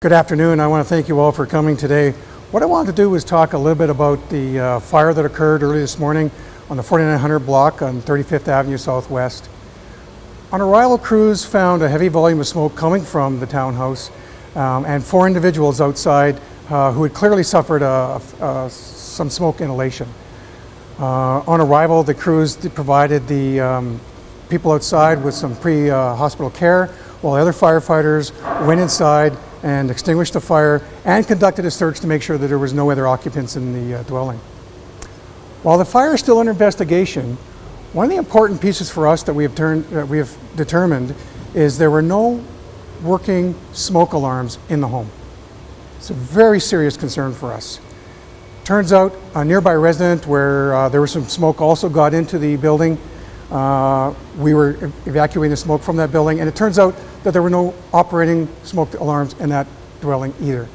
Good afternoon. I want to thank you all for coming today. What I wanted to do was talk a little bit about the fire that occurred early this morning on the 4900 block on 35th Avenue Southwest. An arrival crews found a heavy volume of smoke coming from the townhouse and 4 individuals outside who had clearly suffered some smoke inhalation. On arrival, the crews provided the people outside with some pre-hospital care, while the other firefighters went inside and extinguished the fire and conducted a search to make sure that there was no other occupants in the dwelling. While the fire is still under investigation, one of the important pieces for us that we have determined is there were no working smoke alarms in the home. It's a very serious concern for us. Turns out a nearby resident where there was some smoke also got into the building. We were evacuating the smoke from that building, and it turns out that there were no operating smoke alarms in that dwelling either.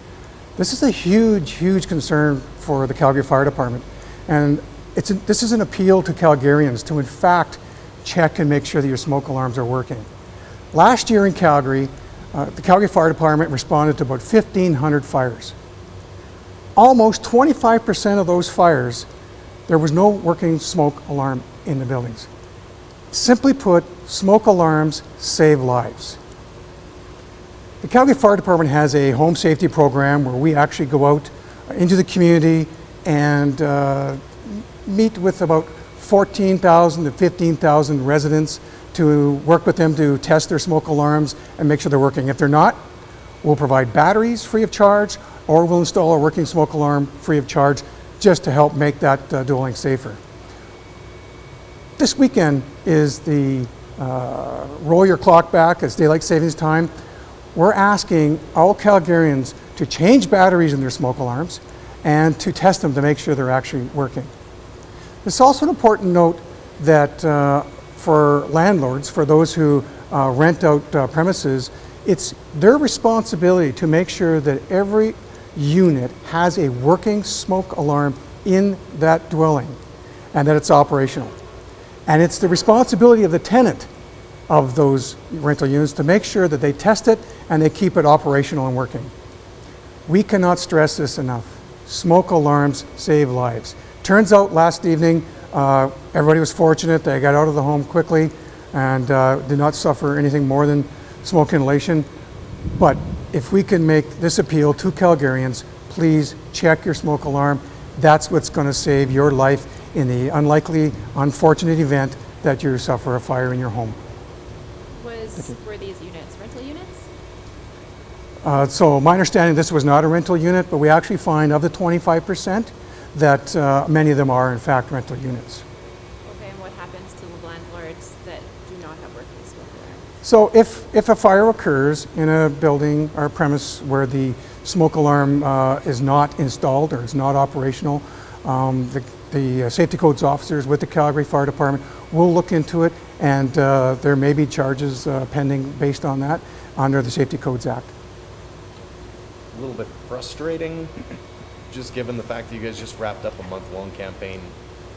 This is a huge, huge concern for the Calgary Fire Department, and this is an appeal to Calgarians to in fact check and make sure that your smoke alarms are working. Last year in Calgary, the Calgary Fire Department responded to about 1,500 fires. Almost 25% of those fires, there was no working smoke alarm in the buildings. Simply put, smoke alarms save lives. The Calgary Fire Department has a home safety program where we actually go out into the community and meet with about 14,000 to 15,000 residents to work with them to test their smoke alarms and make sure they're working. If they're not, we'll provide batteries free of charge, or we'll install a working smoke alarm free of charge just to help make that dwelling safer. This weekend is the roll your clock back, it's daylight savings time. We're asking all Calgarians to change batteries in their smoke alarms and to test them to make sure they're actually working. It's also an important note that for landlords, for those who rent out premises, it's their responsibility to make sure that every unit has a working smoke alarm in that dwelling and that it's operational. And it's the responsibility of the tenant of those rental units to make sure that they test it and they keep it operational and working. We cannot stress this enough. Smoke alarms save lives. Turns out last evening, everybody was fortunate. They got out of the home quickly and did not suffer anything more than smoke inhalation. But if we can make this appeal to Calgarians, please check your smoke alarm. That's what's going to save your life in the unlikely, unfortunate event that you suffer a fire in your home. Were these units rental units? So my understanding, this was not a rental unit, but we actually find of the 25% that many of them are in fact rental units. Okay, and what happens to the landlords that do not have working smoke alarms? So if a fire occurs in a building or premise where the smoke alarm is not installed or is not operational, the safety codes officers with the Calgary Fire Department will look into it, and there may be charges pending based on that under the Safety Codes Act. A little bit frustrating, just given the fact that you guys just wrapped up a month-long campaign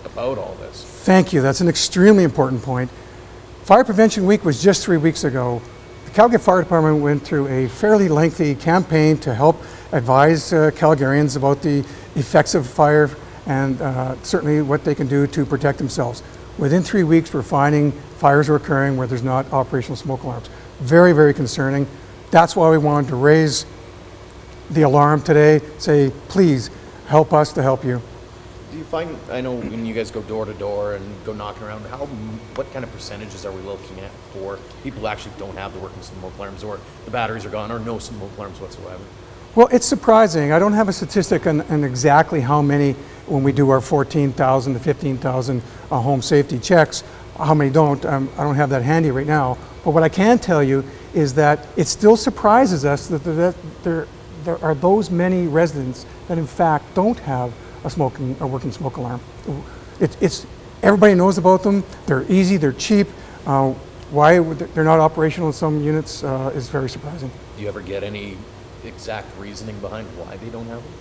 about all this. Thank you. That's an extremely important point. Fire Prevention Week was just 3 weeks ago. The Calgary Fire Department went through a fairly lengthy campaign to help advise Calgarians about the effects of fire and certainly what they can do to protect themselves. Within 3 weeks, we're finding fires are occurring where there's not operational smoke alarms. Very, very concerning. That's why we wanted to raise the alarm today, say, please help us to help you. Do you find, I know when you guys go door to door and go knocking around, what kind of percentages are we looking at for people who actually don't have the working smoke alarms, or the batteries are gone, or no smoke alarms whatsoever? Well, it's surprising. I don't have a statistic on exactly how many, when we do our 14,000 to 15,000 home safety checks, how many don't. I don't have that handy right now. But what I can tell you is that it still surprises us that there are those many residents that in fact don't have a working smoke alarm. Everybody knows about them. They're easy, they're cheap. Why they're not operational in some units is very surprising. Do you ever get any exact reasoning behind why they don't have them?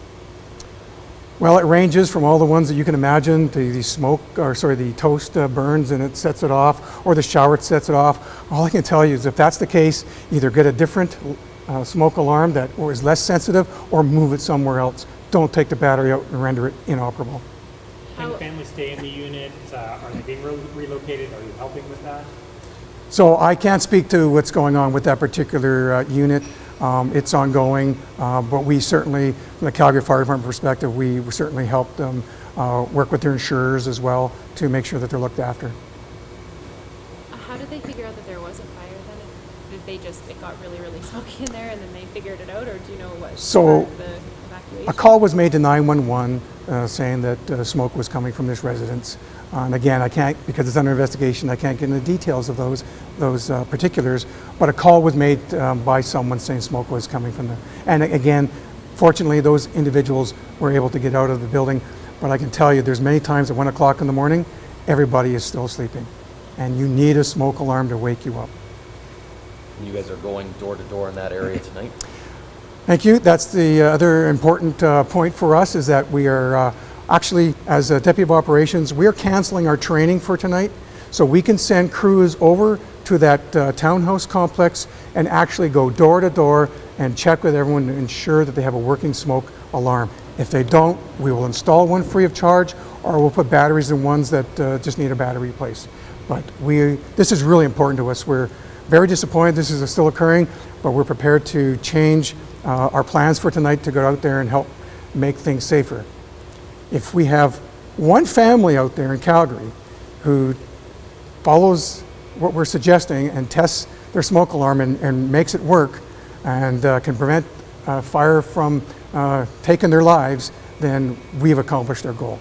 Well, it ranges from all the ones that you can imagine, to the toast burns and it sets it off, or the shower sets it off. All I can tell you is if that's the case, either get a different smoke alarm that or is less sensitive, or move it somewhere else. Don't take the battery out and render it inoperable. Can families stay in the unit? Are they being relocated? Are you helping with that? So I can't speak to what's going on with that particular unit. It's ongoing, but we certainly, from the Calgary Fire Department perspective, we certainly help them work with their insurers as well to make sure that they're looked after. How did they figure out that there was a fire then? Did they just, it got really, really smoky in there and then they figured it out, or do you know what So, started the evacuation? A call was made to 911 saying that smoke was coming from this residence. And again, I can't, because it's under investigation, I can't get into the details of those particulars, but a call was made by someone saying smoke was coming from there. And again, fortunately, those individuals were able to get out of the building, but I can tell you there's many times at 1 o'clock in the morning, everybody is still sleeping. And you need a smoke alarm to wake you up. You guys are going door to door in that area tonight? Thank you. That's the other important point for us, is that we are actually, as a Deputy of Operations, we are canceling our training for tonight, so we can send crews over to that townhouse complex and actually go door to door and check with everyone to ensure that they have a working smoke alarm. If they don't, we will install one free of charge, or we'll put batteries in ones that just need a battery replaced. But this is really important to us. We're very disappointed this is still occurring, but we're prepared to change our plans for tonight to go out there and help make things safer. If we have one family out there in Calgary who follows what we're suggesting and tests their smoke alarm and makes it work and can prevent fire from taking their lives, then we've accomplished our goal.